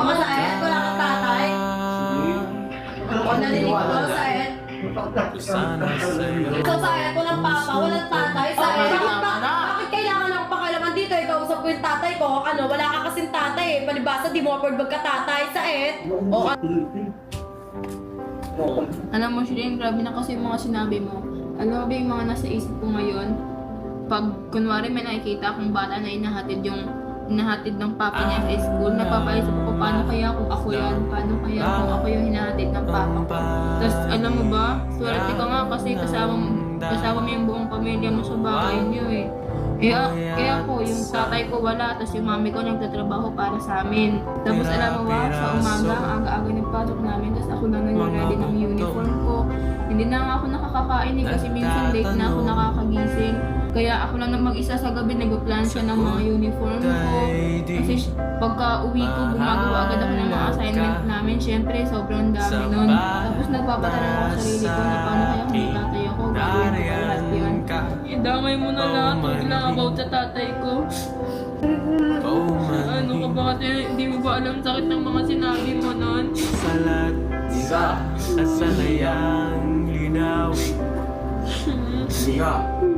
masayat, wala kang tatay. O, narinig ko, sayat. Ikaw sayat, walang papa, walang tatay, sayat. Bakit kailangan ako pakialaman dito? Ikaw usap ko yung tatay ko. Ano, wala ka kasing tatay eh. Palibasa, di mo afford magka-tatay, sayat. O, Alam mo, Shireen, grabe na kasi yung mga sinabi mo. Alam mo ba yung mga nasa isip ko ngayon? Pag kunwari may nakikita akong bata na inahatid ng papa niya sa school, napapaisip ko paano kaya kung ako yan, paano kaya kung ako yung hinahatid ng papa ko. Tapos alam mo ba, swerte ka nga kasi kasama mo yung buong pamilya mo sa bahay niyo eh. Kaya po, yung tatay ko wala, tapos yung mami ko nagtatrabaho para sa amin. Tapos alam mo ba, sa umaga, ang aga-aga ng pasok namin, tapos ako na nag-ready ng uniform ko. Hindi na nga ako nakakakain eh, kasi minsan late na ako nakakagising. Kaya ako lang mag-isa sa gabi, nag-plan siya ng mga uniform ko. Kasi pagka uwi ko, gumagawa agad ako ng mga assignment namin. Siyempre, sobrang dami nun. Tapos nagpapatanong ako sa sarili ko na paano kaya kung may tatay ako, gagawin ko pa lahat yun. Idamay mo na lahat, huwag lang about sa tatay ko. Ano ka ba kasi hindi mo ba alam sakit ng mga sinabi mo nun? Salat sa sanayang linawin. Hindi ka.